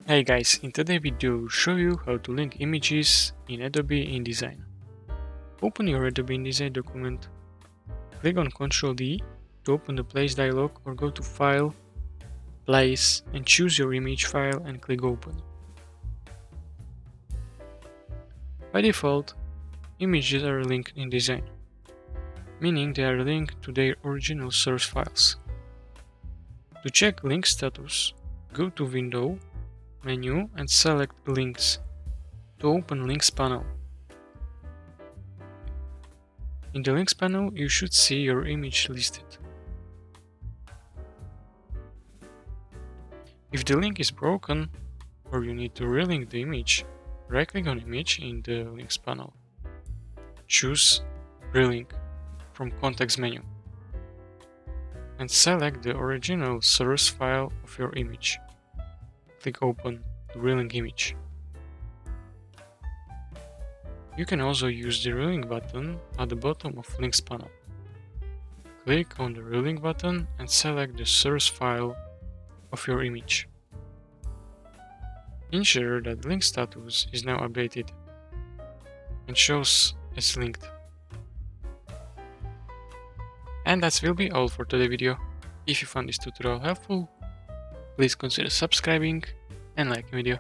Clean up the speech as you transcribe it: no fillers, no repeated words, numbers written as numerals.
Hey guys, in today's video I'll show you how to link images in Adobe InDesign. Open your Adobe InDesign document, click on Ctrl D to open the Place dialog or go to File, Place and choose your image file and click Open. By default, images are linked in InDesign, meaning they are linked to their original source files. To check link status, go to Window, Menu and select Links to open Links panel. In the Links panel, you should see your image listed. If the link is broken or you need to relink the image, right-click on Image in the Links panel. Choose Relink from Context menu and select the original source file of your image. Click Open to relink image. You can also use the Relink button at the bottom of Links panel. Click on the Relink button and select the source file of your image. Ensure that link status is now updated and shows as linked. And that will be all for today's video. If you found this tutorial helpful, please consider subscribing and liking the video.